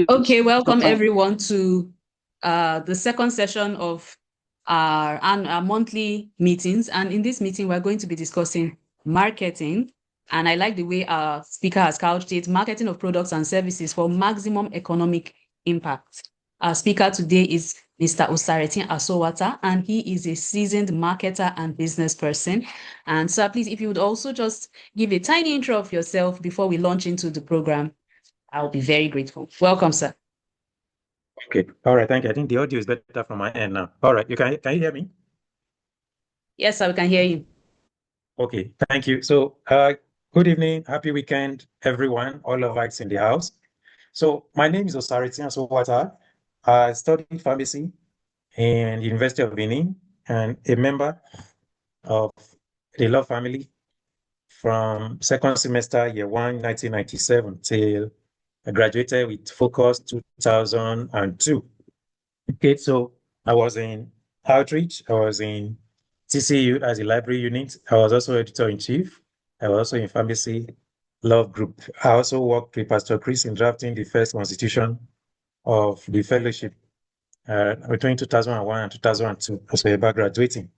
Okay, welcome everyone to the second session of our monthly meetings. And in this meeting, we're going to be discussing marketing. And I like the way our speaker has couched it, marketing of products and services for maximum economic impact. Our speaker today is Mr. Osaretin Asowata, and he is a seasoned marketer and business person. And sir, please, if you would also just give a tiny intro of yourself before we launch into the program, I'll be very grateful. Welcome, sir. Okay. All right. Thank you. I think the audio is better from my end now. All right. Can you hear me? Yes, sir, we can hear you. Okay. Thank you. So, good evening. Happy weekend, everyone. All of us in the house. So, my name is Osaretin Asowata. I studied pharmacy in University of Benin and a member of the law family from second semester year 1, 1997 till I graduated with focus 2002. Okay, so I was in outreach, I was in TCU as a library unit, I was also editor-in-chief, I was also in pharmacy love group. I also worked with Pastor Chris in drafting the first constitution of the fellowship between 2001 and 2002, so about graduating.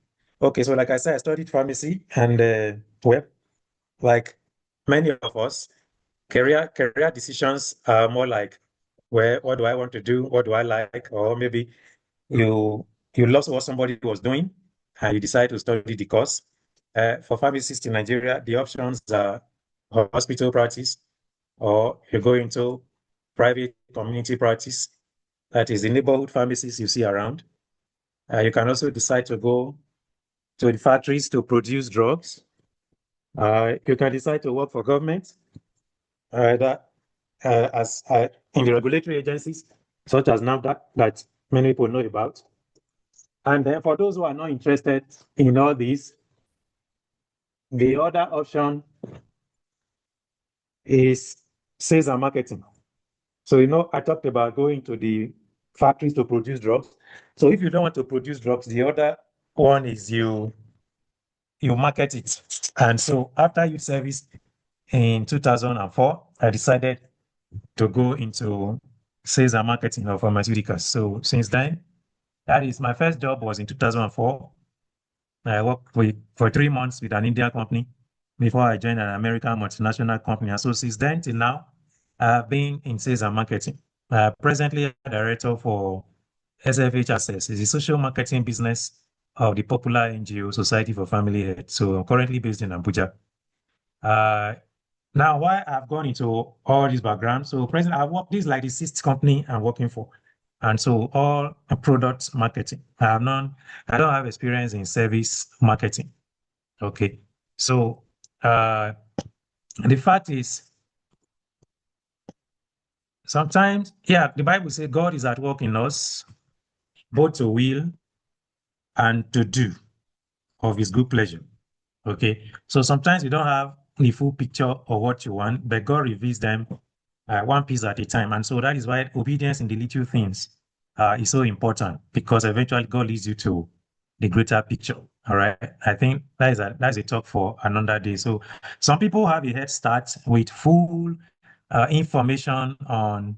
Okay, so like I said, I studied pharmacy and well, like many of us, career decisions are more like, what do I want to do? What do I like? Or maybe you lost what somebody was doing and you decide to study the course. For pharmacists in Nigeria, the options are hospital practice, or you go into private community practice. That is the neighborhood pharmacies you see around. You can also decide to go to the factories to produce drugs. You can decide to work for government that as in the regulatory agencies such as NAFDAC that many people know about. And then for those who are not interested in all this, the other option is sales and marketing. So, I talked about going to the factories to produce drugs. So if you don't want to produce drugs, the other one is you market it. And so after you service in 2004, I decided to go into sales and marketing of pharmaceuticals. So since then, that is my first job was in 2004. I worked for 3 months with an Indian company before I joined an American multinational company. And so since then till now, I've been in sales and marketing. Presently, a director for SFH Access is a social marketing business of the popular NGO Society for Family Health. So I'm currently based in Abuja. Now, why I've gone into all this background. So present, this is like the sixth company I'm working for. And so all product marketing. I don't have experience in service marketing. Okay. So the fact is, sometimes, the Bible says God is at work in us, both to will and to do of his good pleasure. Okay. So sometimes you don't have the full picture of what you want, but God reveals them one piece at a time. And so that is why obedience in the little things is so important, because eventually God leads you to the greater picture. All right. I think that's a talk for another day. So some people have a head start with full information on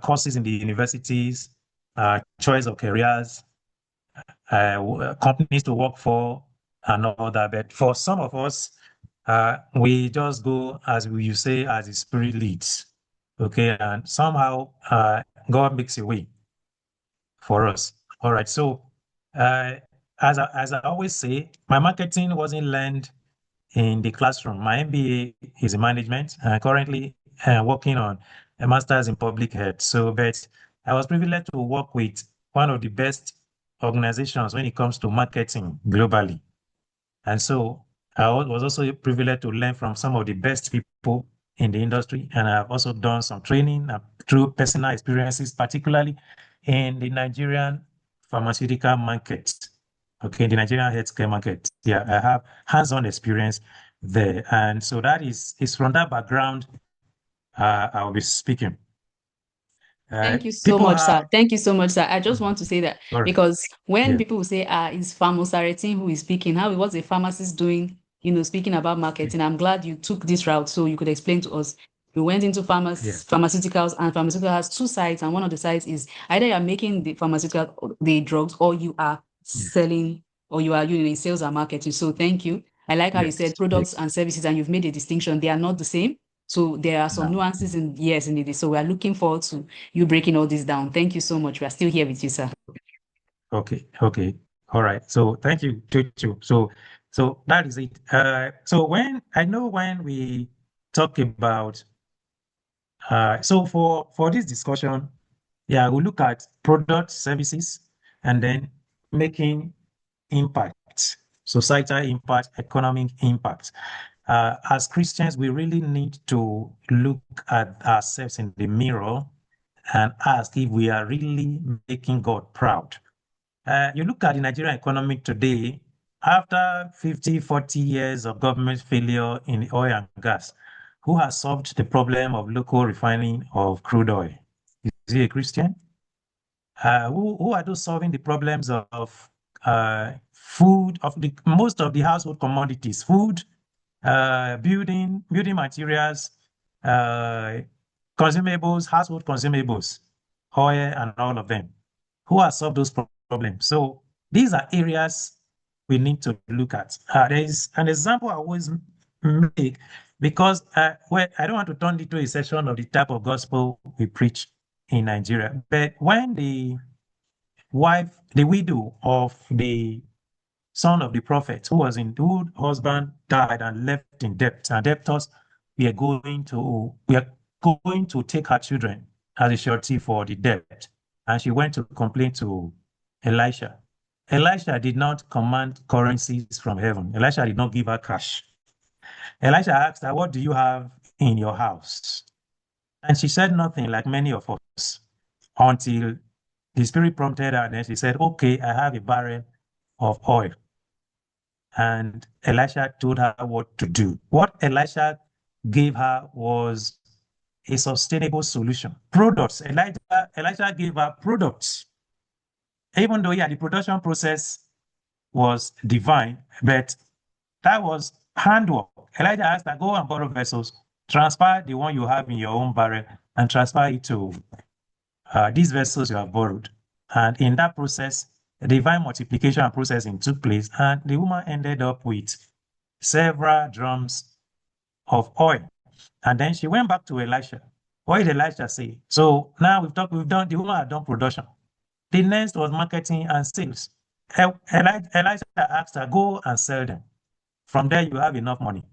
courses in the universities, choice of careers, companies to work for, and all that. But for some of us, we just go as you say, as the spirit leads. Okay, and somehow God makes a way for us. All right. So, as I always say, my marketing wasn't learned in the classroom. My MBA is in management. Currently working on a master's in public health. So, but I was privileged to work with one of the best organizations when it comes to marketing globally. And so I was also privileged to learn from some of the best people in the industry. And I've also done some training through personal experiences, particularly in the Nigerian pharmaceutical market. Okay, the Nigerian healthcare market. Yeah, I have hands-on experience there. And so that is from that background I'll be speaking. Thank you so People much, sir. have, Thank you so much, sir. I just want to say that sorry, because when yeah. people will say, it's Osaretin who is speaking, how was a pharmacist doing, speaking about marketing? I'm glad you took this route so you could explain to us. We went into Yeah. pharmaceuticals, and pharmaceutical has two sides, and one of the sides is either you're making the pharmaceutical, the drugs, or you are Yeah. selling, or you are in sales and marketing. So thank you. I like how you said Yes. products Yes. and services, and you've made a distinction. They are not the same. So there are some No. nuances in it. So we are looking forward to you breaking all this down. Thank you so much. We are still here with you, sir. Okay. Okay. All right. So thank you, Tutu. So that is it. So when we talk about so for this discussion, yeah, we look at product services and then making impact, societal impact, economic impact. As Christians, we really need to look at ourselves in the mirror and ask if we are really making God proud. You look at the Nigerian economy today, after 50, 40 years of government failure in the oil and gas, who has solved the problem of local refining of crude oil? Is he a Christian? Who are those solving the problems of food, of the most of the household commodities, food, building materials, uh, consumables, household consumables, oil, and all of them? Who has solved those problems? So these are areas we need to look at. There is an example I always make because well, I don't want to turn it into a session of the type of gospel we preach in Nigeria. But when the wife, the widow of the son of the prophet whose husband died and left in debt, and debtors we are going to take her children as a surety for the debt. And she went to complain to Elisha. Elisha did not command currencies from heaven. Elisha did not give her cash. Elisha asked her, "What do you have in your house?" And she said nothing, like many of us, until the Spirit prompted her. And then she said, "Okay, I have a barrel of oil." And Elisha told her what to do. What Elisha gave her was a sustainable solution. Products. Elisha gave her products. Even though, yeah, the production process was divine, but that was handwork. Elijah asked her, "Go and borrow vessels, transfer the one you have in your own barrel, and transfer it to these vessels you have borrowed." And in that process, the divine multiplication and processing took place, and the woman ended up with several drums of oil. And then she went back to Elisha. What did Elisha say? So now the woman had done production. The next was marketing and sales. Elisha asked her, "Go and sell them. From there, you have enough money.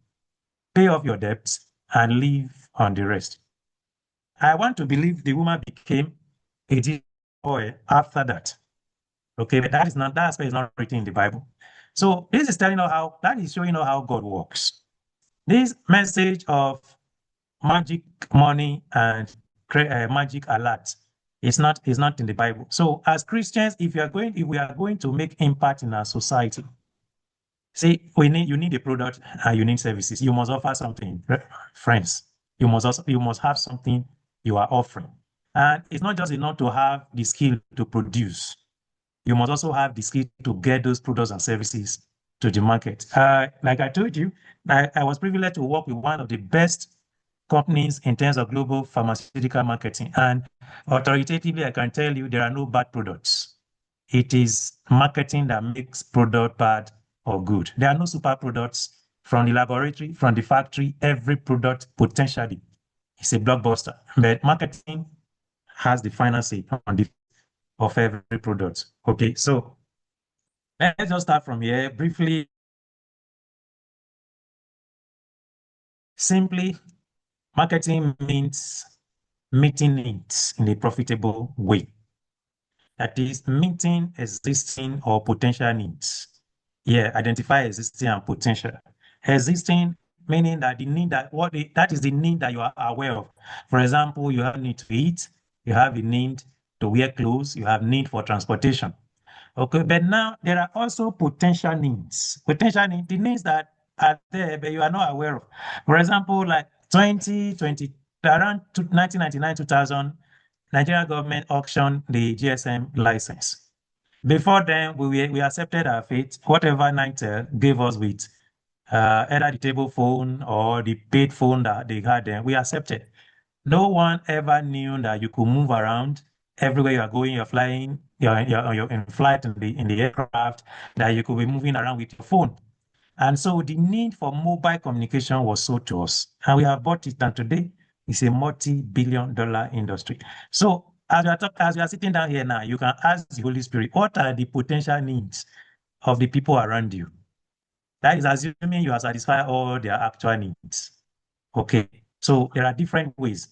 Pay off your debts and live on the rest." I want to believe the woman became a boy after that. Okay, but that aspect is not written in the Bible. So this is that is showing how God works. This message of magic money and magic alert is not in the Bible. So as Christians, if we are going to make impact in our society, see, you need a product and you need services. You must offer something, friends. You must have something you are offering. And it's not just enough to have the skill to produce. You must also have the skill to get those products and services to the market. Like I told you, I was privileged to work with one of the best companies in terms of global pharmaceutical marketing. And authoritatively, I can tell you there are no bad products. It is marketing that makes product bad or good. There are no super products from the laboratory, from the factory. Every product potentially is a blockbuster. But marketing has the final say on the of every product. Okay, so let's just start from here briefly. Simply, marketing means meeting needs in a profitable way. That is meeting existing or potential needs. Yeah, identify existing and potential. Existing meaning that that is the need that you are aware of. For example, you have need to eat, you have a need to wear clothes, you have need for transportation. Okay, but now there are also potential needs. Potential needs, the needs that are there, but you are not aware of. For example, like 2020, around 1999, 2000, Nigerian government auctioned the GSM license. Before then, we accepted our fate, whatever Nitel gave us with either the table phone or the paid phone that they had then, we accepted. No one ever knew that you could move around everywhere you are going. You're flying, you're in flight in the aircraft, that you could be moving around with your phone. And so the need for mobile communication was sold to us, and we have bought it. And today it's a multi-billion-dollar industry. So as you are sitting down here now, you can ask the Holy Spirit, what are the potential needs of the people around you? That is assuming you have satisfied all their actual needs. Okay. So there are different ways.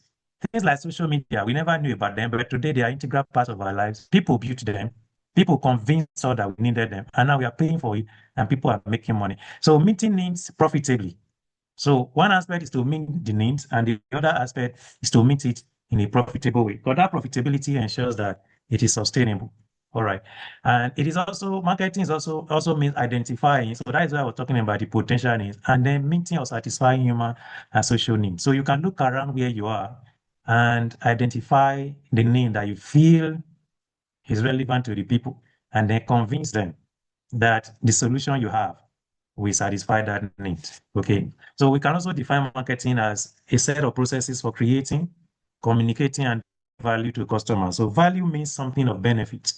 Things like social media, we never knew about them, but today they are integral parts of our lives. People built them. People convinced us that we needed them, and now we are paying for it, and people are making money. So meeting needs profitably. So one aspect is to meet the needs, and the other aspect is to meet it in a profitable way. Because that profitability ensures that it is sustainable. All right. And it is also marketing is also means identifying. So that is why I was talking about the potential needs, and then meeting or satisfying human and social needs. So you can look around where you are and identify the need that you feel is relevant to the people, and then convince them that the solution you have will satisfy that need. Okay. So we can also define marketing as a set of processes for creating, communicating, and value to customers. So value means something of benefit.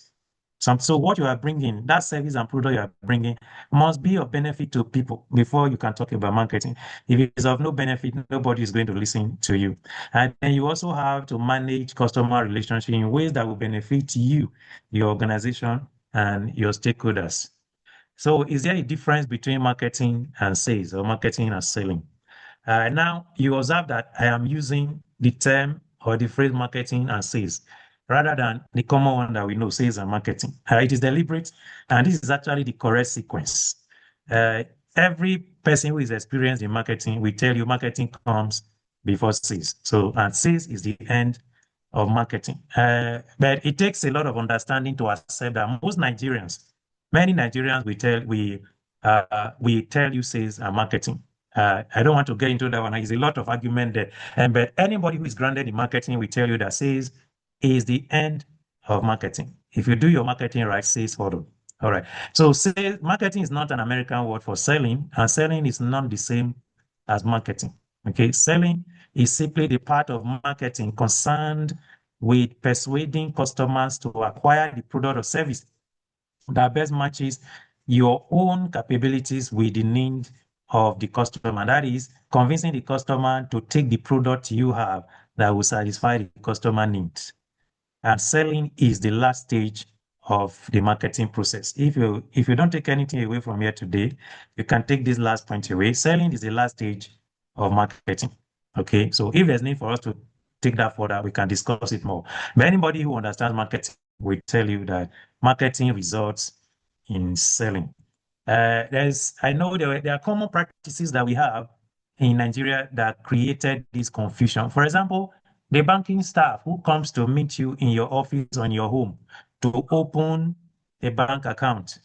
So what you are bringing, that service and product you are bringing, must be of benefit to people before you can talk about marketing. If it is of no benefit, nobody is going to listen to you. And then you also have to manage customer relationship in ways that will benefit you, your organization, and your stakeholders. So is there a difference between marketing and sales, or marketing and selling? Now you observe that I am using the term or the phrase marketing and sales rather than the common one that we know, sales and marketing. It is deliberate, and this is actually the correct sequence. Uh, every person who is experienced in marketing will tell you marketing comes before sales. So, and sales is the end of marketing. But it takes a lot of understanding to accept that many Nigerians we tell you sales and marketing. I don't want to get into that one. There's a lot of argument there. But anybody who is grounded in marketing will tell you that sales is the end of marketing. If you do your marketing right, sales follow. All right. So marketing is not an American word for selling, and selling is not the same as marketing. Okay. Selling is simply the part of marketing concerned with persuading customers to acquire the product or service that best matches your own capabilities with the need of the customer. That is, convincing the customer to take the product you have that will satisfy the customer needs. And selling is the last stage of the marketing process. If you don't take anything away from here today, you can take this last point away. Selling is the last stage of marketing. Okay, so if there's need for us to take that further, we can discuss it more. But anybody who understands marketing will tell you that marketing results in selling. I know there are common practices that we have in Nigeria that created this confusion. For example, the banking staff who comes to meet you in your office or in your home to open a bank account,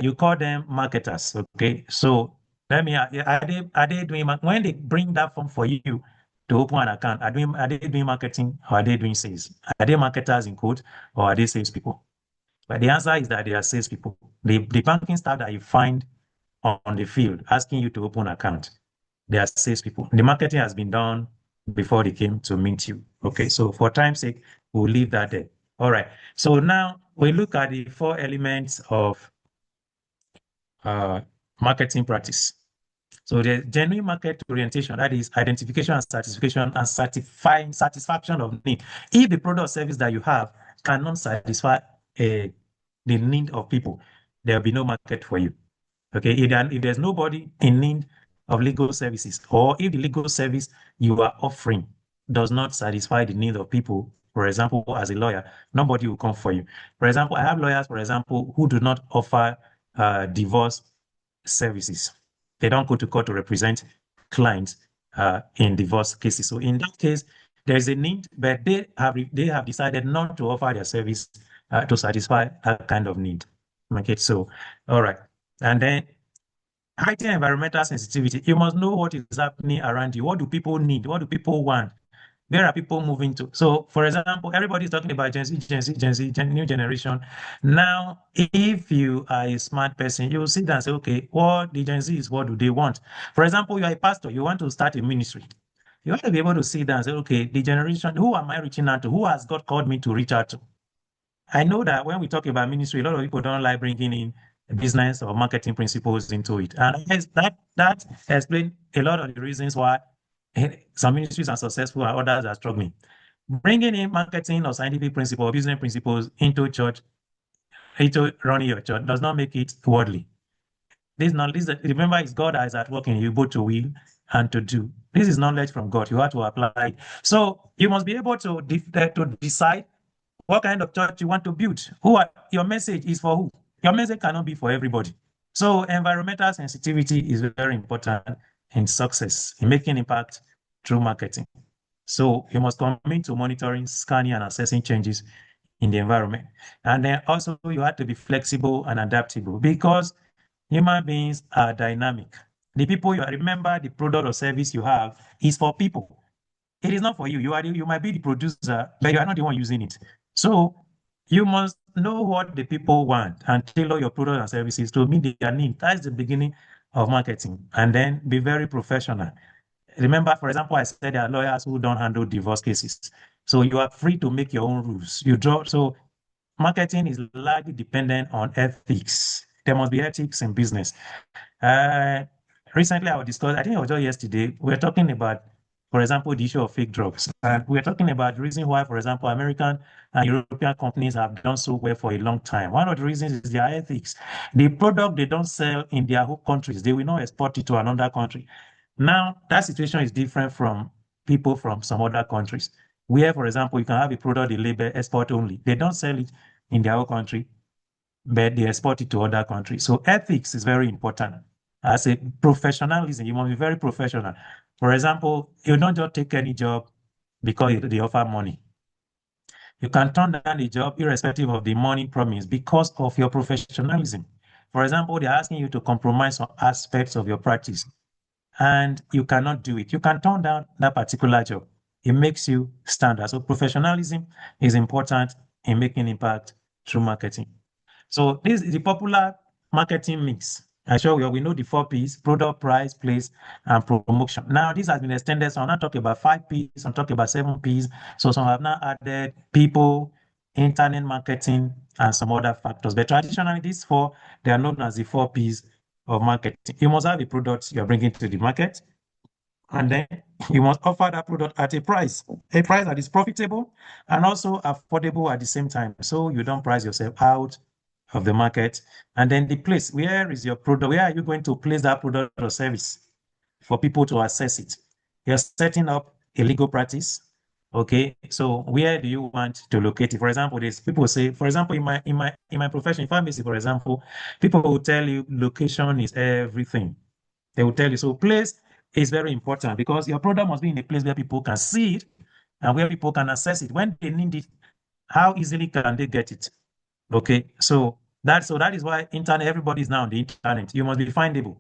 you call them marketers. Okay, so are they doing when they bring that form for you to open an account? Are they doing marketing, or are they doing sales? Are they marketers in quote, or are they salespeople? But the answer is that they are salespeople. The banking staff that you find on the field asking you to open an account, they are salespeople. The marketing has been done before they came to meet you. Okay, so for time's sake, we'll leave that there. All right. So now we look at the four elements of uh, marketing practice. So the genuine market orientation, that is identification and certification and satisfaction of need. If the product or service that you have cannot satisfy the need of people, there will be no market for you. Okay, if there's nobody in need of legal services, or if the legal service you are offering does not satisfy the need of people, for example, as a lawyer, nobody will come for you. For example, I have lawyers, for example, who do not offer divorce services. They don't go to court to represent clients in divorce cases. So in that case, there's a need, but they have decided not to offer their service to satisfy that kind of need. Okay, so all right. And then heightened environmental sensitivity. You must know what is happening around you. What do people need? What do people want? Where are people moving to? So, for example, everybody is talking about Gen Z, new generation. Now, if you are a smart person, you will sit down and say, okay, what the Gen Z is, what do they want? For example, you are a pastor, you want to start a ministry. You have to be able to sit down and say, okay, the generation, who am I reaching out to? Who has God called me to reach out to? I know that when we talk about ministry, a lot of people don't like bringing in business or marketing principles into it. And that explains a lot of the reasons why some ministries are successful and others are struggling. Bringing in marketing or scientific principles, business principles into church, into running your church does not make it worldly. Remember, it's God that is at work in you both to will and to do. This is knowledge from God. You have to apply it. So you must be able to decide what kind of church you want to build. Your message is for who? Your message cannot be for everybody. So environmental sensitivity is very important in success, in making impact through marketing. So you must commit to monitoring, scanning, and assessing changes in the environment. And then also you have to be flexible and adaptable because human beings are dynamic. The people remember the product or service you have is for people. It is not for you. You might be the producer, but you are not the one using it. So you must know what the people want and tailor your products and services to meet their needs. That's the beginning of marketing. And then be very professional. Remember, for example, I said there are lawyers who don't handle divorce cases. So you are free to make your own rules. So marketing is largely dependent on ethics. There must be ethics in business. Uh, Recently, I think it was just yesterday, we were talking about, for example, the issue of fake drugs. And we were talking about the reason why, for example, American and European companies have done so well for a long time. One of the reasons is their ethics. The product they don't sell in their home countries, they will not export it to another country. Now, that situation is different from people from some other countries, where, for example, you can have a product they label export only. They don't sell it in their own country, but they export it to other countries. So ethics is very important. As a professionalism, you must be very professional. For example, you don't just take any job because they offer money. You can turn down the job irrespective of the money promise because of your professionalism. For example, they're asking you to compromise on aspects of your practice and you cannot do it. You can turn down that particular job. It makes you stand out. So professionalism is important in making impact through marketing. So this is the popular marketing mix. I'm sure we know the 4 Ps: product, price, place, and promotion. Now, this has been extended. So I'm not talking about 5 Ps, I'm talking about 7 Ps. So some have now added people, internet marketing, and some other factors. But traditionally, these four, they are known as the 4 Ps of marketing. You must have a product you're bringing to the market. And then you must offer that product at a price that is profitable and also affordable at the same time. So you don't price yourself out of the market. And then the place, where is your product? Where are you going to place that product or service for people to access it? You're setting up a legal practice. Okay, so where do you want to locate it? For example, there's people say, for example, in my profession, in pharmacy, for example, people will tell you location is everything. They will tell you. So place is very important because your product must be in a place where people can see it and where people can access it. When they need it, how easily can they get it? Okay, so that is why internet, everybody is now on the internet. You must be findable.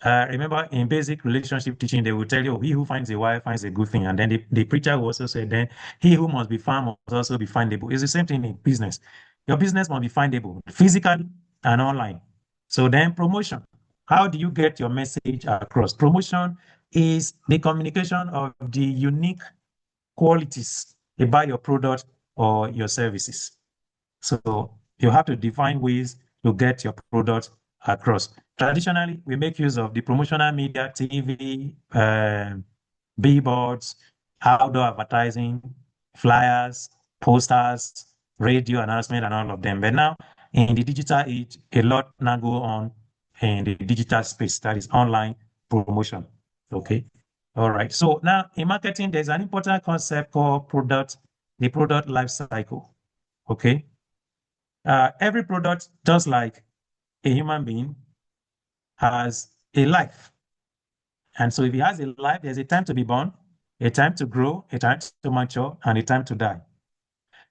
Remember, in basic relationship teaching, they will tell you, he who finds a wife finds a good thing. And then the preacher will also say, then he who must be found must also be findable. It's the same thing in business. Your business must be findable, physically and online. So then promotion. How do you get your message across? Promotion is the communication of the unique qualities about your product or your services. So you have to define ways to get your product across. Traditionally, we make use of the promotional media, TV, billboards, outdoor advertising, flyers, posters, radio announcement, and all of them. But now, in the digital age, a lot now go on in the digital space, that is online promotion. Okay. All right. So now in marketing, there's an important concept called the product life cycle. Okay. Every product, just like a human being, has a life. And so if it has a life, there's a time to be born, a time to grow, a time to mature, and a time to die.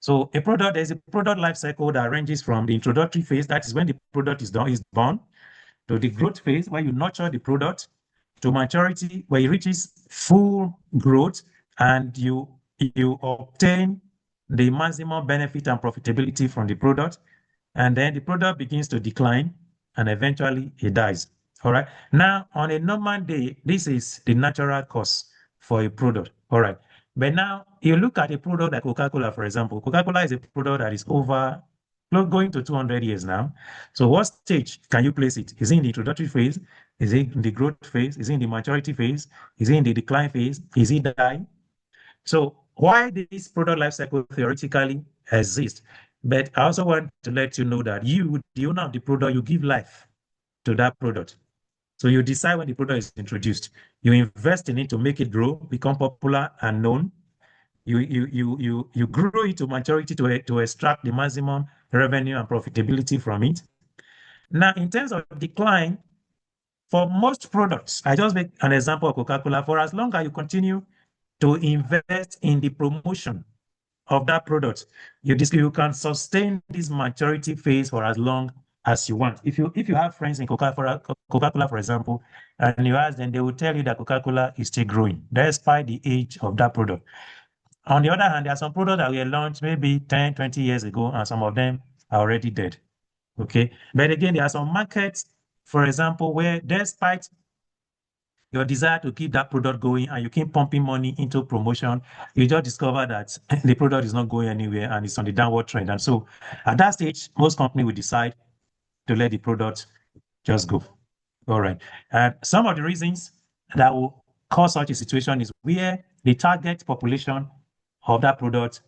So there's a product life cycle that ranges from the introductory phase, that is when the product is born, to the growth phase, where you nurture the product, to maturity, where it reaches full growth and you obtain the maximum benefit and profitability from the product. And then the product begins to decline and eventually it dies. All right. Now, on a normal day, this is the natural course for a product. All right. But now you look at a product like Coca-Cola, for example. Coca-Cola is a product that is going to 200 years now. So what stage can you place it? Is it in the introductory phase? Is it in the growth phase? Is it in the maturity phase? Is it in the decline phase? Is it dying? So why this product life cycle theoretically exists? But I also want to let you know that you, the owner of the product, you give life to that product. So you decide when the product is introduced. You invest in it to make it grow, become popular and known. You grow it to maturity to extract the maximum revenue and profitability from it. Now, in terms of decline, for most products, I just make an example of Coca-Cola. For as long as you continue to invest in the promotion of that product, you can sustain this maturity phase for as long as you want. If you have friends in Coca-Cola, for example, and you ask them, they will tell you that Coca-Cola is still growing despite the age of that product. On the other hand, there are some products that were launched maybe 10, 20 years ago, and some of them are already dead. Okay. But again, there are some markets, for example, where despite your desire to keep that product going and you keep pumping money into promotion, you just discover that the product is not going anywhere and it's on the downward trend. And so at that stage, most companies will decide to let the product just go. All right. And some of the reasons that will cause such a situation is where the target population of that product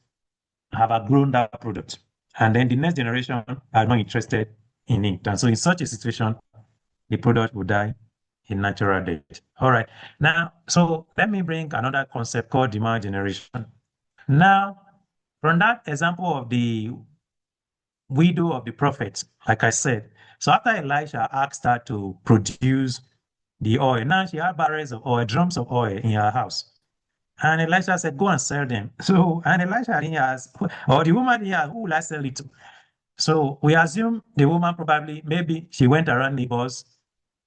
have outgrown that product. And then the next generation are not interested in it. And so in such a situation, the product will die a natural death. All right. Now, so let me bring another concept called demand generation. Now, from that example of the widow of the prophet, like I said, so after Elisha asked her to produce the oil, now she had barrels of oil, drums of oil in her house. And Elisha said, go and sell them. So, and Elisha didn't ask, or the woman didn't ask, who will I sell it to? So we assume the woman probably, maybe she went around neighbors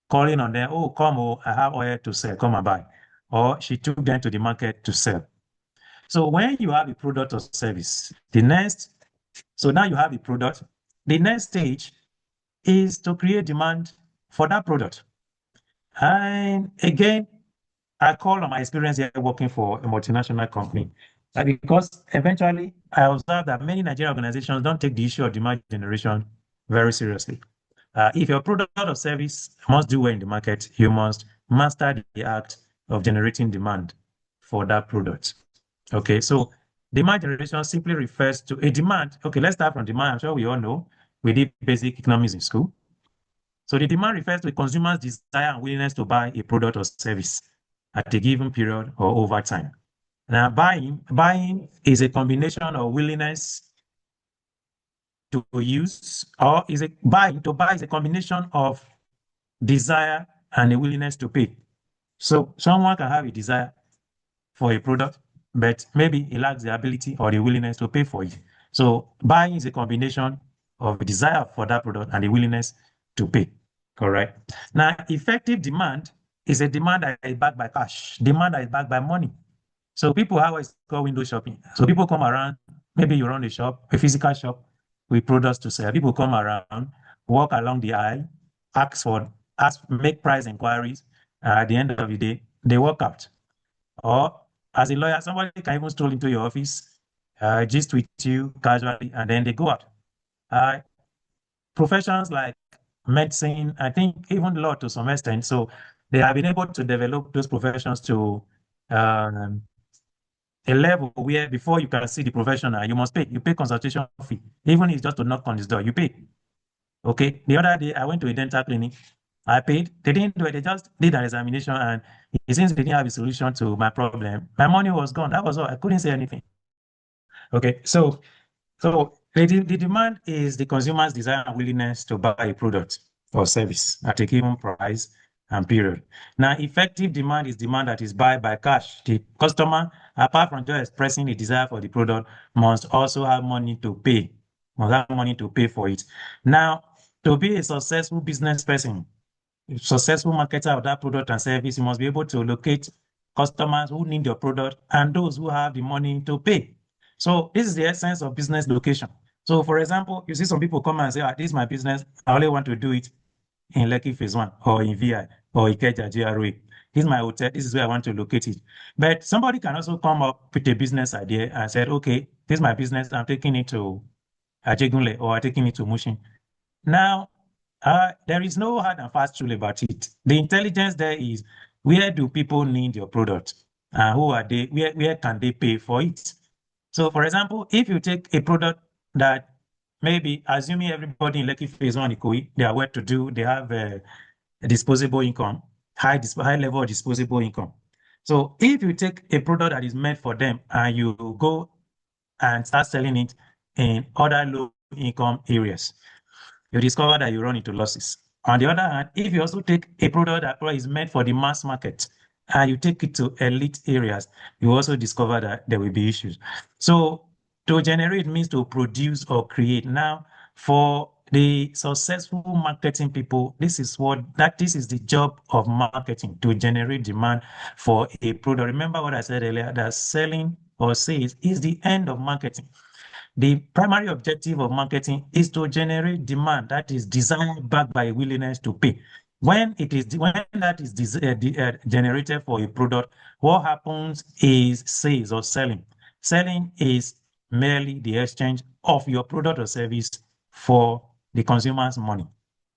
calling on them, oh, come, oh, I have oil to sell, come and buy. Or she took them to the market to sell. So when you have a product or service, so now you have a product, the next stage is to create demand for that product. And again, I call on my experience here working for a multinational company. Because eventually I observed that many Nigerian organizations don't take the issue of demand generation very seriously. If your product or service must do well in the market, you must master the act of generating demand for that product. Okay, so demand generation simply refers to a demand. Okay, let's start from demand. I'm sure we all know we did basic economics in school. So the demand refers to a consumer's desire and willingness to buy a product or service at a given period or over time. Now, buying is a combination of willingness to use, or to buy is a combination of desire and a willingness to pay. So someone can have a desire for a product, but maybe he lacks the ability or the willingness to pay for it. So buying is a combination of a desire for that product and the willingness to pay. Correct. Now, effective demand is a demand that is backed by cash, demand that is backed by money. So people have what's called window shopping. So people come around, maybe you run a shop, a physical shop with products to sell. People come around, walk along the aisle, make price inquiries. At the end of the day, they walk out. Or as a lawyer, somebody can even stroll into your office, gist with you casually, and then they go out. Professions like medicine, I think even law to some extent. So they have been able to develop those professions to a level where before you can see the professional, you must pay. You pay consultation fee. Even if it's just to knock on his door, you pay. Okay. The other day, I went to a dental clinic. I paid. They didn't do it. They just did an examination, and since they didn't have a solution to my problem, my money was gone. That was all. I couldn't say anything. Okay. So the demand is the consumer's desire and willingness to buy a product or service at a given price and period. Now, effective demand is demand that is buy by cash. The customer, apart from just expressing a desire for the product, must also have money to pay, must have money to pay for it. Now, to be a successful business person, a successful marketer of that product and service, you must be able to locate customers who need your product and those who have the money to pay. So this is the essence of business location. So for example, you see some people come and say, this is my business. I only want to do it in Lekki phase 1 or in VI. or Ikeja GRA. This is my hotel. This is where I want to locate it. But somebody can also come up with a business idea and said, okay, this is my business. I'm taking it to Ajegunle or I'm taking it to Mushin. Now, there is no hard and fast rule about it. The intelligence there is, where do people need your product? Who are they? Where can they pay for it? So, for example, if you take a product that maybe, assuming everybody in Lekki Phase 1 Ikoyi, they are well to do, they have a disposable income, high level of disposable income. So, if you take a product that is meant for them and you go and start selling it in other low income areas, you discover that you run into losses. On the other hand, if you also take a product that is meant for the mass market and you take it to elite areas, you also discover that there will be issues. So to generate means to produce or create. Now, for the successful marketing people, this is the job of marketing, to generate demand for a product. Remember what I said earlier, that selling or sales is the end of marketing. The primary objective of marketing is to generate demand, that is desire backed by willingness to pay. When that is generated for a product, what happens is sales or selling. Selling is merely the exchange of your product or service for the consumer's money.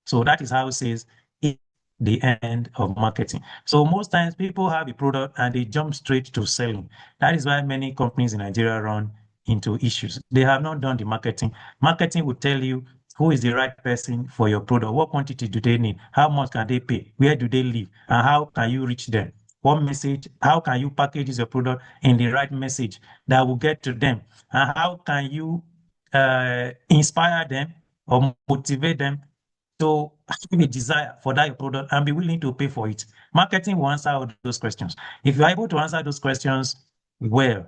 So that is how sales is the end of marketing. So most times people have a product and they jump straight to selling. That is why many companies in Nigeria run into issues. They have not done the marketing. Marketing will tell you who is the right person for your product, what quantity do they need, how much can they pay, where do they live, and how can you reach them. What message, how can you package your product in the right message that will get to them, and how can you inspire them or motivate them to have a desire for that product and be willing to pay for it. Marketing will answer all those questions. If you're able to answer those questions well,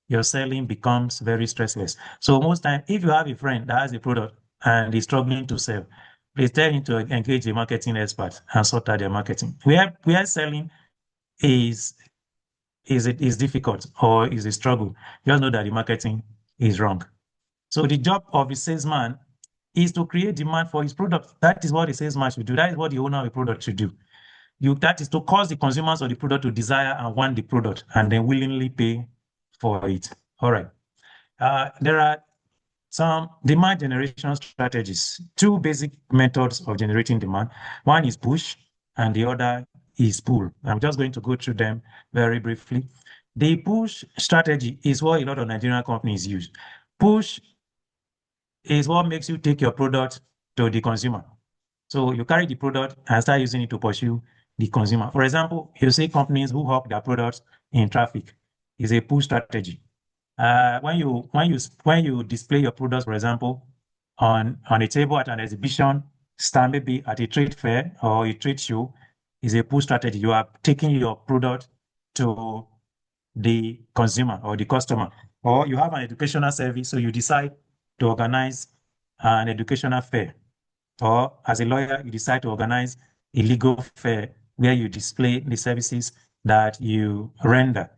your selling becomes very stressless. So most time, if you have a friend that has a product and is struggling to sell, please tell him to engage a marketing expert and sort out their marketing. Where selling is is difficult or is a struggle, just know that the marketing is wrong. So the job of a salesman is to create demand for his product. That is what a salesman should do. That is what the owner of a product should do. That is to cause the consumers of the product to desire and want the product and then willingly pay for it. All right. There are some demand generation strategies, two basic methods of generating demand. One is push and the other is pull. I'm just going to go through them very briefly. The push strategy is what a lot of Nigerian companies use. Push is what makes you take your product to the consumer. So you carry the product and start using it to pursue the consumer. For example, you see companies who hawk their products in traffic. Is a push strategy. When you display your products, for example, on a table at an exhibition stand, maybe at a trade fair or a trade show, is a push strategy. You are taking your product to the consumer or the customer. Or you have an educational service, so you decide to organize an educational fair. Or as a lawyer, you decide to organize a legal fair where you display the services that you render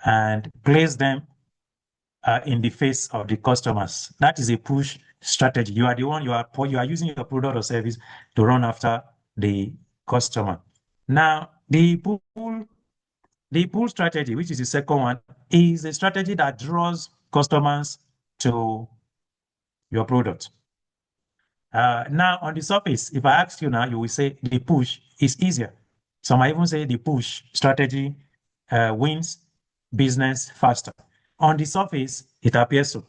and place them in the face of the customers. That is a push strategy. You are the one, you are using your product or service to run after the customer. Now, the pull strategy, which is the second one, is a strategy that draws customers to your product. Now, on the surface, if I ask you now, you will say the push is easier. Some might even say the push strategy wins business faster. On the surface, it appears so.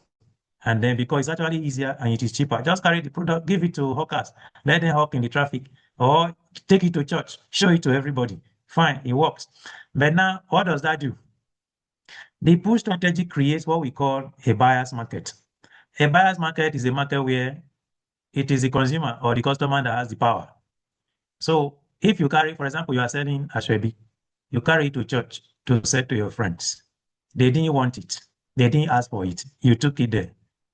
And then because it's actually easier and it is cheaper, just carry the product, give it to hawkers, let them hawk in the traffic, or take it to church, show it to everybody. Fine, it works. But now, what does that do? The push strategy creates what we call a buyer's market. A buyer's market is a market where it is the consumer or the customer that has the power. So if you carry, for example, you are selling Ashwebi, you carry it to church to sell to your friends. They didn't want it. They didn't ask for it. You took it there.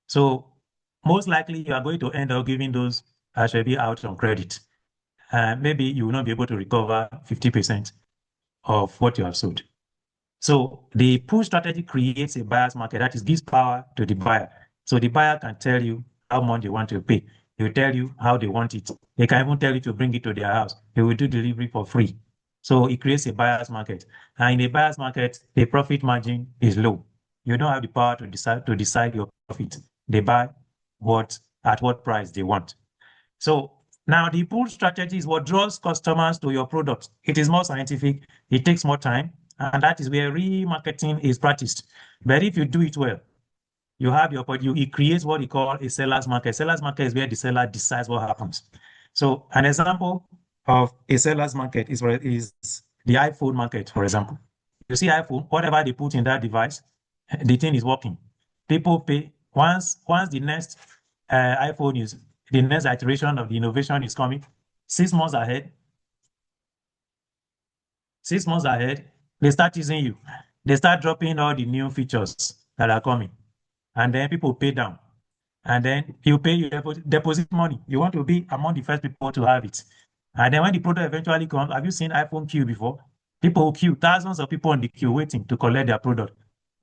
So most likely you are going to end up giving those Ashwebi out on credit. Maybe you will not be able to recover 50% of what you have sold. So the pull strategy creates a buyer's market, that is, gives power to the buyer. So the buyer can tell you how much they want to pay. will tell you how they want it. They can even tell you to bring it to their house. They will do delivery for free. So it creates a buyer's market. And in a buyer's market, the profit margin is low. You don't have the power to decide your profit. They buy at what price they want. So now the pull strategy is what draws customers to your product. It is more scientific, it takes more time, and that is where remarketing is practiced. But if you do it well, you have your it creates what you call a seller's market. Seller's market is where the seller decides what happens. So an example of a seller's market is the iPhone market, for example. You see iPhone, whatever they put in that device, the thing is working. People pay once the next iPhone is the next iteration of the innovation is coming 6 months ahead. 6 months ahead, they start using you. They start dropping all the new features that are coming, and then people pay down, and then you pay your deposit money. You want to be among the first people to have it, and then when the product eventually comes, have you seen iPhone queue before? People queue, thousands of people on the queue waiting to collect their product.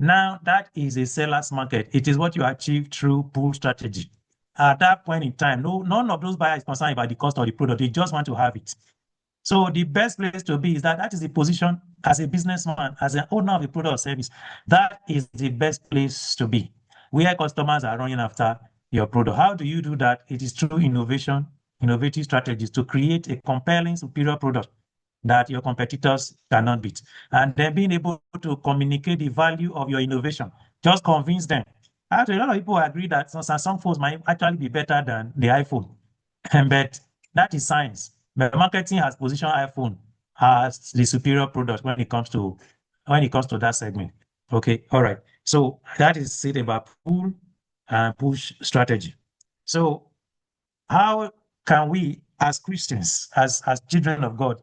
Now that is a seller's market. It is what you achieve through pull strategy. At that point in time, none of those buyers is concerned about the cost of the product. They just want to have it. So the best place to be is that is the position as a businessman, as an owner of a product or service. That is the best place to be, where customers are running after your product. How do you do that? It is through innovation, innovative strategies to create a compelling, superior product that your competitors cannot beat. And then being able to communicate the value of your innovation, just convince them. Actually, a lot of people agree that Samsung phones might actually be better than the iPhone, but that is science. But marketing has positioned iPhone as the superior product when it comes to that segment. Okay, all right. So that is it about pull and push strategy. So how can we, as Christians, as children of God,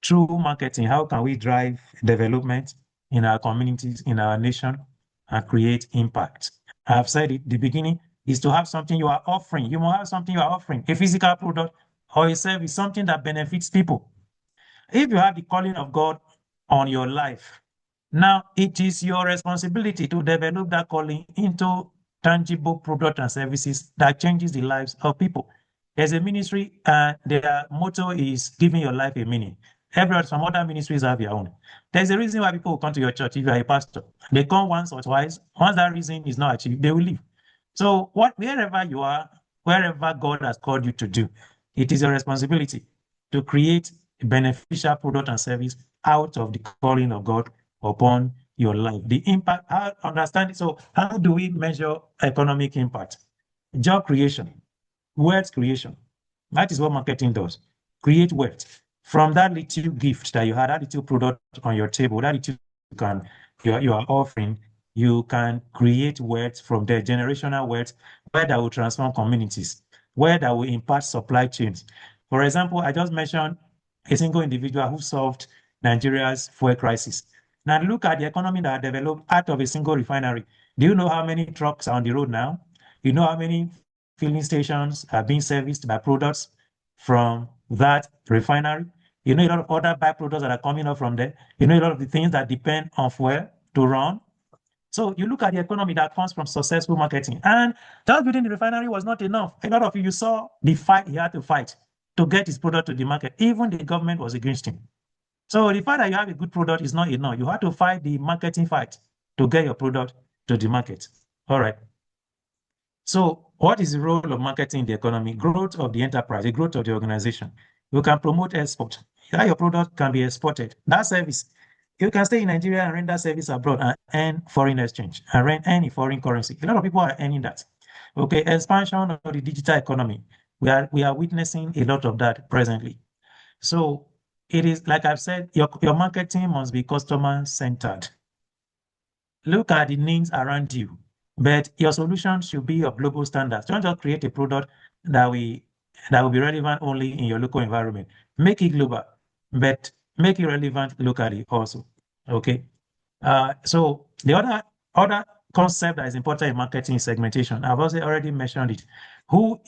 through marketing, how can we drive development in our communities, in our nation, and create impact? I've said it, the beginning is to have something you are offering. You must have something you are offering, a physical product or a service, something that benefits people. If you have the calling of God on your life, now it is your responsibility to develop that calling into tangible product and services that changes the lives of people. There's a ministry, their motto is giving your life a meaning. Some other ministries have their own. There's a reason why people will come to your church if you are a pastor. They come once or twice. Once that reason is not achieved, they will leave. So wherever you are, wherever God has called you to do, it is your responsibility to create a beneficial product and service out of the calling of God upon your life. The impact, I understand it. So how do we measure economic impact? Job creation, wealth creation. That is what marketing does. Create wealth. From that little gift that you had, that little product on your table, that little you are offering, you can create wealth from there, generational wealth, where that will transform communities, where that will impact supply chains. For example, I just mentioned a single individual who solved Nigeria's fuel crisis. Now look at the economy that developed out of a single refinery. Do you know how many trucks are on the road now? You know how many filling stations are being serviced by products from that refinery? You know a lot of other byproducts that are coming up from there. You know a lot of the things that depend on fuel to run. So you look at the economy that comes from successful marketing. And just building the refinery was not enough. A lot of you saw the fight he had to fight to get his product to the market. Even the government was against him. So the fact that you have a good product is not enough. You have to fight the marketing fight to get your product to the market. All right. So what is the role of marketing in the economy? Growth of the enterprise, the growth of the organization. You can promote export. That your product can be exported. That service, you can stay in Nigeria and render service abroad and earn foreign exchange and earn any foreign currency. A lot of people are earning that. Okay, expansion of the digital economy. We are witnessing a lot of that presently. So it is like I've said, your marketing must be customer centered. Look at the needs around you, but your solution should be of global standards. Don't just create a product that will be relevant only in your local environment. Make it global, but make it relevant locally also. Okay. So the other concept that is important in marketing is segmentation. I've also already mentioned it.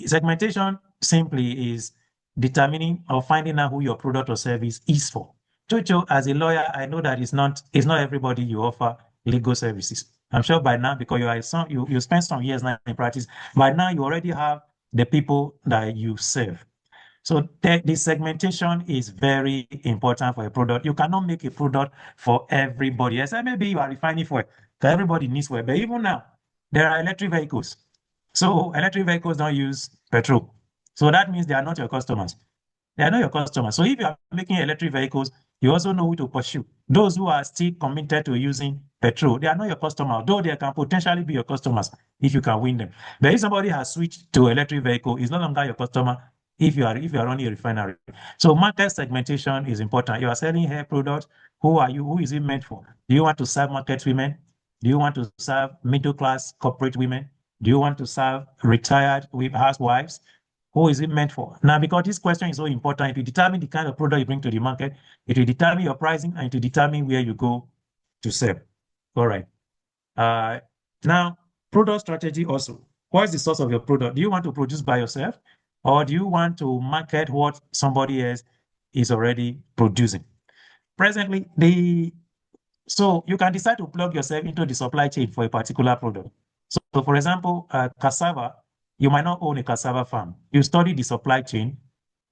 Segmentation simply is determining or finding out who your product or service is for. Jojo, as a lawyer, I know that it's not everybody you offer legal services. I'm sure by now, because you spent some years now in practice, by now you already have the people that you serve. So the segmentation is very important for a product. You cannot make a product for everybody. Yes, maybe you are refining fuel, because everybody needs fuel. But even now, there are electric vehicles. So electric vehicles don't use petrol. So that means they are not your customers. They are not your customers. So if you are making electric vehicles, you also know who to pursue. Those who are still committed to using petrol, they are not your customers, though they can potentially be your customers if you can win them. But if somebody has switched to electric vehicle, it's no longer your customer if you are running a refinery. So market segmentation is important. You are selling hair products. Who are you? Who is it meant for? Do you want to serve market women? Do you want to serve middle class corporate women? Do you want to serve retired housewives? Who is it meant for? Now, because this question is so important, it will determine the kind of product you bring to the market, it will determine your pricing, and it will determine where you go to sell. All right. Uh, Now, product strategy also. What is the source of your product? Do you want to produce by yourself, or do you want to market what somebody else is already producing? Presently, so you can decide to plug yourself into the supply chain for a particular product. So for example, cassava, you might not own a cassava farm. You study the supply chain.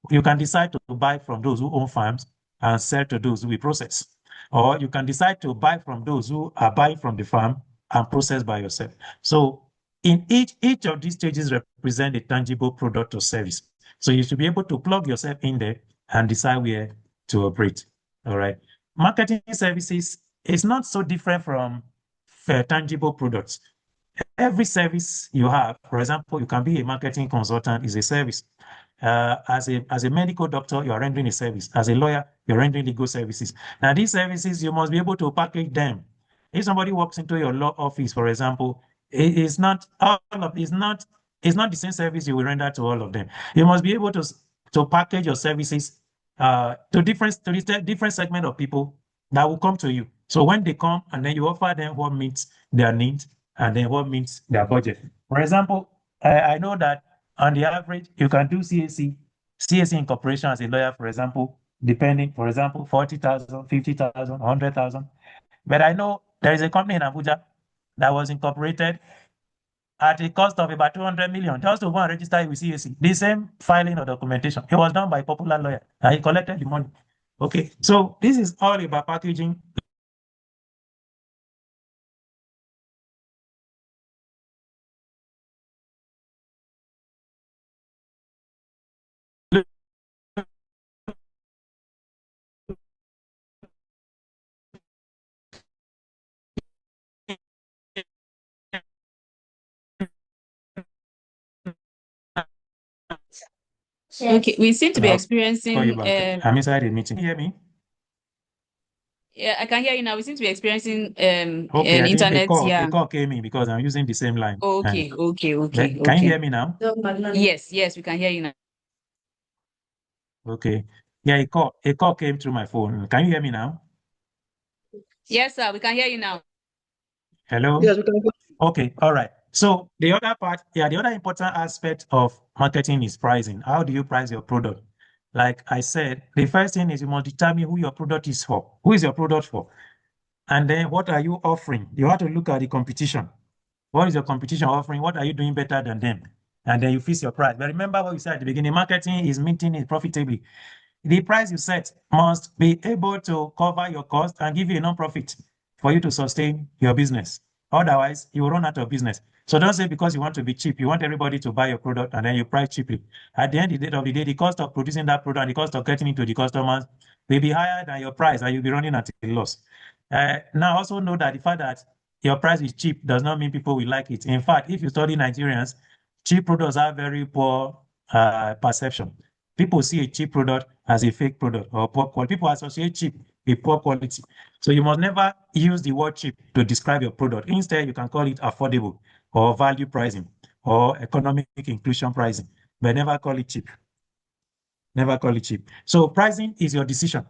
You can decide to buy from those who own farms and sell to those who will process. Or you can decide to buy from those who are buying from the farm and process by yourself. So in each of these stages represent a tangible product or service. So you should be able to plug yourself in there and decide where to operate. All right. Marketing services is not so different from tangible products. Every service you have, for example, you can be a marketing consultant, is a service. As a medical doctor, you are rendering a service. As a lawyer, you're rendering legal services. Now, these services, you must be able to package them. If somebody walks into your law office, for example, it's not all of it's not the same service you will render to all of them. You must be able to package your services different segment of people that will come to you. So when they come and then you offer them what meets their needs and then what meets their budget. For example, I know that on the average, you can do CAC incorporation as a lawyer, for example, depending, for example, 40,000, 50,000, 100,000. But I know there is a company in Abuja that was incorporated at a cost of about 200 million just to go and register it with CAC. The same filing or documentation. It was done by a popular lawyer and he collected the money. Okay, so this is all about packaging. Okay, we seem to be I'll call you experiencing back. I'm inside a meeting. Can you hear me? yeah, I can hear you now. We seem to be experiencing Okay, an I think a internet, call a yeah. call came in because I'm using the same line. Okay, okay, okay, Can you hear okay. me now? Yes, yes, we can hear you now. Okay. Yeah, a call came through my phone. Can you hear me now? Yes, sir, we can hear you now. Hello? Yes, we can go. Okay, all right. So the other part, yeah, the other important aspect of marketing is pricing. How do you price your product? Like I said, the first thing is you must determine who your product is for. Who is your product for? And then what are you offering? You have to look at the competition. What is your competition offering? What are you doing better than them? And then you fix your price. But remember what we said at the beginning, marketing is meeting it profitably. The price you set must be able to cover your cost and give you enough profit for you to sustain your business. Otherwise, you will run out of business. So don't say because you want to be cheap, you want everybody to buy your product and then you price cheaply. At the end of the day, the cost of producing that product and the cost of getting it to the customers will be higher than your price and you'll be running at a loss. Now, also know that the fact that your price is cheap does not mean people will like it. In fact, if you study Nigerians, cheap products have very poor perception. People see a cheap product as a fake product or poor quality. People associate cheap with poor quality. So you must never use the word cheap to describe your product. Instead, you can call it affordable or value pricing or economic inclusion pricing, but never call it cheap. Never call it cheap. So pricing is your decision.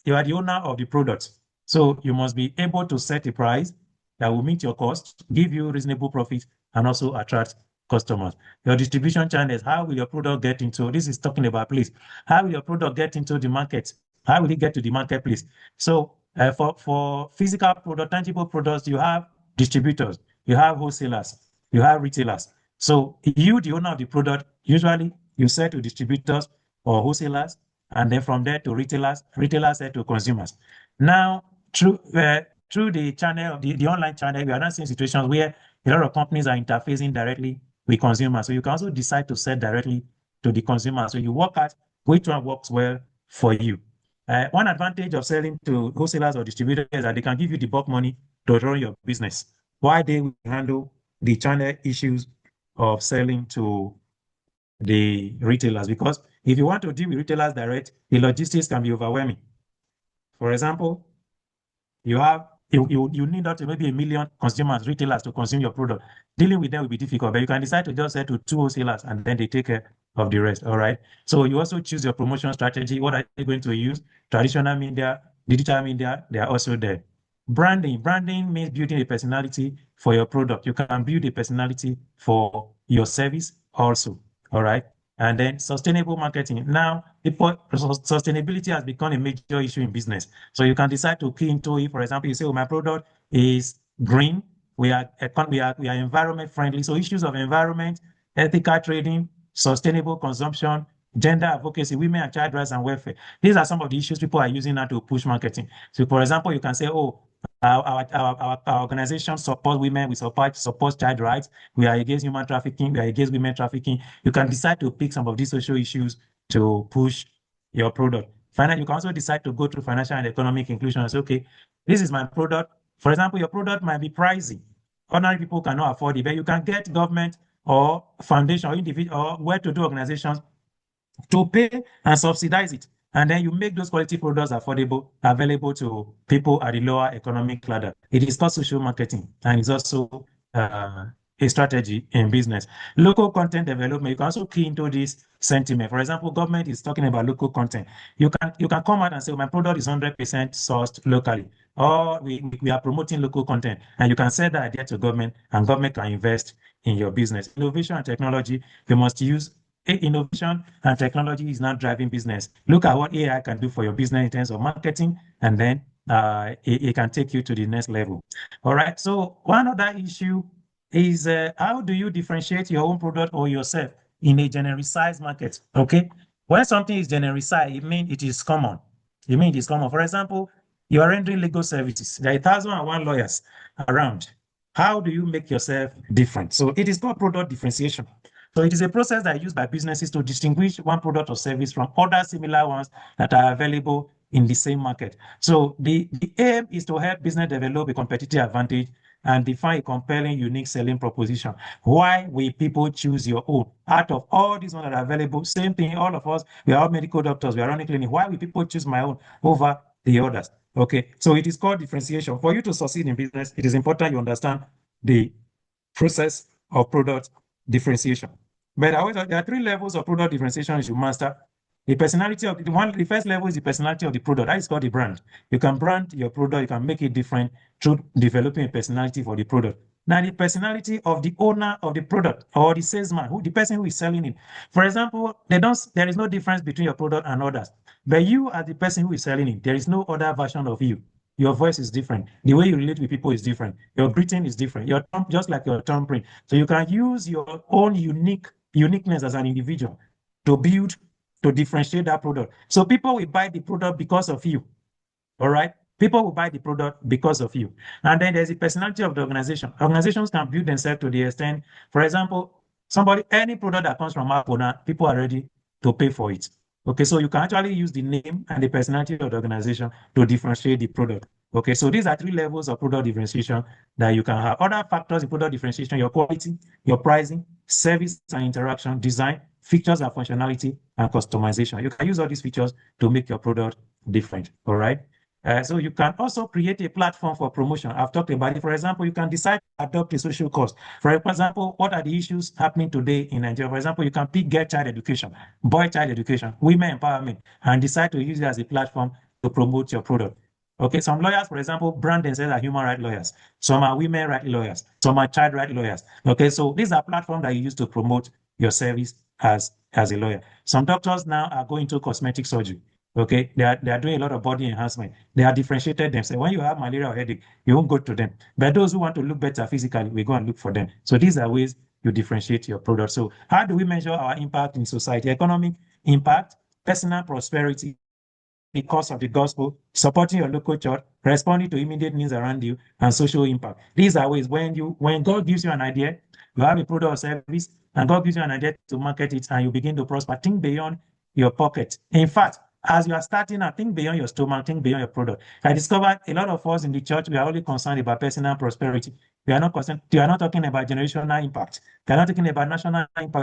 You are the owner of the product. So you must be able to set a price that will meet your cost, give you reasonable profit, and also attract customers. Your distribution channels, how will your product get into, this is talking about place, how will your product get into the market? How will it get to the marketplace? So for physical product, tangible products, you have distributors, you have wholesalers, you have retailers. So you, the owner of the product, usually you sell to distributors or wholesalers, and then from there to retailers, retailers sell to consumers. Now, through the channel, the online channel, we are not seeing situations where a lot of companies are interfacing directly with consumers. So you can also decide to sell directly to the consumer. So you work out which one works well for you. One advantage of selling to wholesalers or distributors is that they can give you the bulk money to run your business, while they will handle the channel issues of selling to the retailers. Because if you want to deal with retailers direct, the logistics can be overwhelming. For example, you need up to maybe 1 million consumers, retailers to consume your product. Dealing with them will be difficult, but you can decide to just sell to 2 wholesalers and then they take care of the rest. All right. So you also choose your promotion strategy. What are you going to use? Traditional media, digital media, they are also there. Branding means building a personality for your product. You can build a personality for your service also. All right. And then sustainable marketing. Now, sustainability has become a major issue in business. So you can decide to key into it. For example, you say, "Oh, my product is green. We are environment friendly." So issues of environment, ethical trading, sustainable consumption, gender advocacy, women and child rights and welfare. These are some of the issues people are using now to push marketing. So, for example, you can say, "Oh, our organization supports women, we support child rights, we are against human trafficking, we are against women trafficking." You can decide to pick some of these social issues to push your product. Finally, you can also decide to go through financial and economic inclusion and say, "Okay, this is my product." For example, your product might be pricey. Ordinary people cannot afford it, but you can get government or foundation or individual or well-to-do organizations to pay and subsidize it. And then you make those quality products affordable, available to people at the lower economic ladder. It is called social marketing, and it's also a strategy in business. Local content development, you can also key into this sentiment. For example, government is talking about local content. You can come out and say, "My product is 100% sourced locally," or we are promoting local content, and you can sell that idea to government, and government can invest in your business. Innovation and technology, you must use innovation and technology is now driving business. Look at what AI can do for your business in terms of marketing, and then it can take you to the next level. All right. So one other issue is how do you differentiate your own product or yourself in a genericized market? Okay. When something is genericized, it means it is common. It means it's common. For example, you are rendering legal services. There are 1,001 lawyers around. How do you make yourself different? So it is called product differentiation. So it is a process that is used by businesses to distinguish one product or service from other similar ones that are available in the same market. So the aim is to help business develop a competitive advantage and define a compelling, unique selling proposition. Why will people choose your own? Out of all these ones that are available, same thing, all of us, we are all medical doctors, we are running clinic. Why will people choose my own over the others? Okay, so it is called differentiation. For you to succeed in business, it is important you understand the process of product differentiation. But however, there are 3 levels of product differentiation you should master. The personality of the first level is the personality of the product. That is called the brand. You can brand your product, you can make it different through developing a personality for the product. Now, the personality of the owner of the product or the salesman, the person who is selling it. For example, there is no difference between your product and others. But you, as the person who is selling it, there is no other version of you. Your voice is different. The way you relate with people is different. Your greeting is different. Your just like your thumbprint. So you can use your own uniqueness as an individual to build, to differentiate that product. So people will buy the product because of you. All right. People will buy the product because of you. And then there's the personality of the organization. Organizations can build themselves to the extent, for example, any product that comes from Apple, now, people are ready to pay for it. Okay, so you can actually use the name and the personality of the organization to differentiate the product. Okay, so these are 3 levels of product differentiation that you can have. Other factors in product differentiation: your quality, your pricing, service and interaction, design, features and functionality, and customization. You can use all these features to make your product different. All right. So you can also create a platform for promotion. I've talked about it. For example, you can decide to adopt a social cause. For example, what are the issues happening today in Nigeria? For example, you can pick girl child education, boy child education, women empowerment, and decide to use it as a platform to promote your product. Okay, some lawyers, for example, brand themselves as human rights lawyers. Some are women rights lawyers. Some are child rights lawyers. Okay, so these are platforms that you use to promote your service as a lawyer. Some doctors now are going to cosmetic surgery. Okay, they are doing a lot of body enhancement. They are differentiated themselves. When you have malaria or headache, you won't go to them. But those who want to look better physically, we go and look for them. So these are ways you differentiate your product. So how do we measure our impact in society? Economic impact, personal prosperity, the cause of the gospel, supporting your local church, responding to immediate needs around you, and social impact. These are ways when God gives you an idea, you have a product or service, and God gives you an idea to market it, and you begin to prosper. Think beyond your pocket. In fact, as you are starting out, think beyond your stomach, think beyond your product. I discovered a lot of us in the church, we are only concerned about personal prosperity. We are not concerned, we are not talking about generational impact. We are not talking about national impact.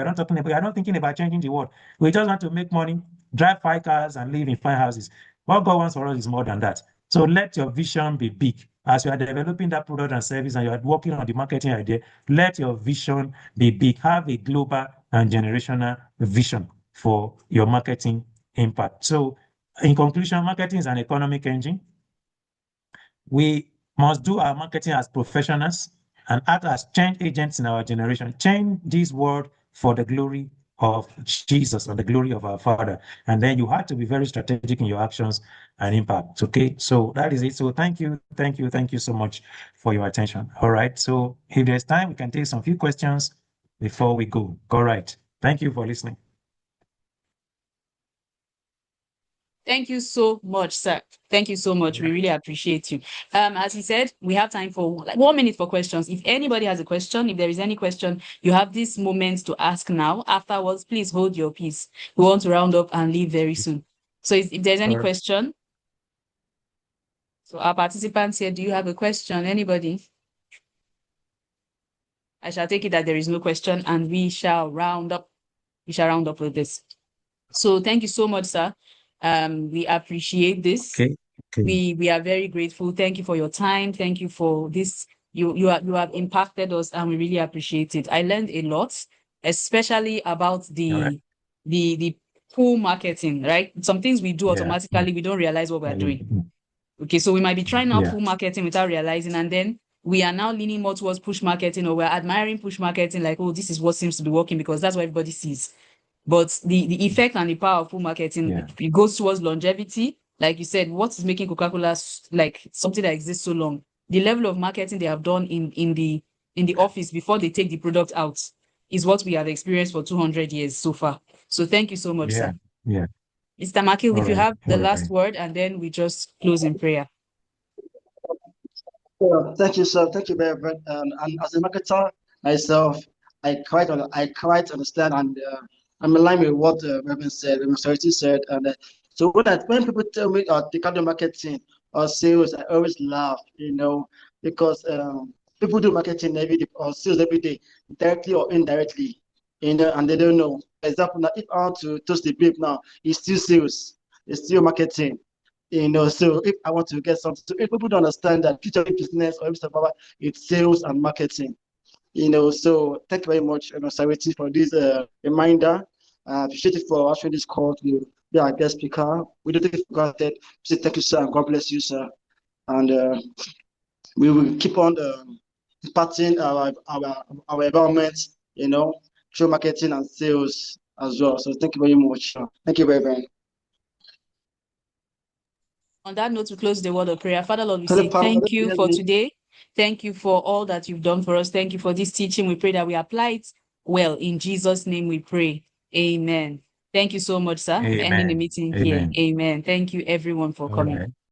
We are not thinking about changing the world. We just want to make money, drive 5 cars, and live in 5 houses. What God wants for us is more than that. So let your vision be big. As you are developing that product and service and you are working on the marketing idea, let your vision be big. Have a global and generational vision for your marketing impact. So in conclusion, marketing is an economic engine. We must do our marketing as professionals and act as change agents in our generation. Change this world for the glory of Jesus and the glory of our Father. And then you have to be very strategic in your actions and impact. Okay, so that is it. So thank you so much for your attention. All right, so if there's time, we can take some few questions before we go. All right, thank you for listening. Thank you so much, sir. Thank you so much. We really appreciate you. As he said, we have time for like 1 minute for questions. If anybody has a question, if there is any question, you have this moment to ask now. Afterwards, please hold your peace. We want to round up and leave very soon. So if there's any question, so our participants here, do you have a question? Anybody? I shall take it that there is no question and we shall round up. We shall round up with this. So thank you so much, sir. We appreciate this. Okay. We are very grateful. Thank you for your time. Thank you for this. You have impacted us and we really appreciate it. I learned a lot, especially about the pull marketing, right? Some things we do automatically, we don't realize what we're doing. Okay, so we might be trying out pull marketing without realizing, and then we are now leaning more towards push marketing, or we're admiring push marketing, like, oh, this is what seems to be working because that's what everybody sees. But the effect and the power of pull marketing, it goes towards longevity. Like you said, what is making Coca-Cola like something that exists so long? The level of marketing they have done in the office before they take the product out is what we have experienced for 200 years so far. So thank you so much, sir. Mr. Makil, if you have the last word, and then we just close in prayer. Thank you, sir. Thank you very much. And as a marketer myself, I quite understand, and I'm in line with what Reverend said, Reverend Osaretin said. And so when people tell me the kind of marketing or sales, I always laugh, because people do marketing every day or sales every day, directly or indirectly, and they don't know. For example, now if I want to toast the babe now, it's still sales, it's still marketing. So if I want to get something, so if people don't understand that future business or it's sales and marketing, so thank you very much, Sariti, for this reminder. Appreciate it for actually this call to be our guest speaker. We don't take it for granted. Say thank you, sir, and God bless you, sir. And we will keep on impacting our environment, through marketing and sales as well. So thank you very much. Thank you very much. On that note, we close the word of prayer. Father, Lord, we say thank you for today. Thank you for all that you've done for us. Thank you for this teaching. We pray that we apply it well. In Jesus' name we pray. Amen. Thank you so much, sir. Ending the meeting here. Amen. Thank you, everyone, for coming.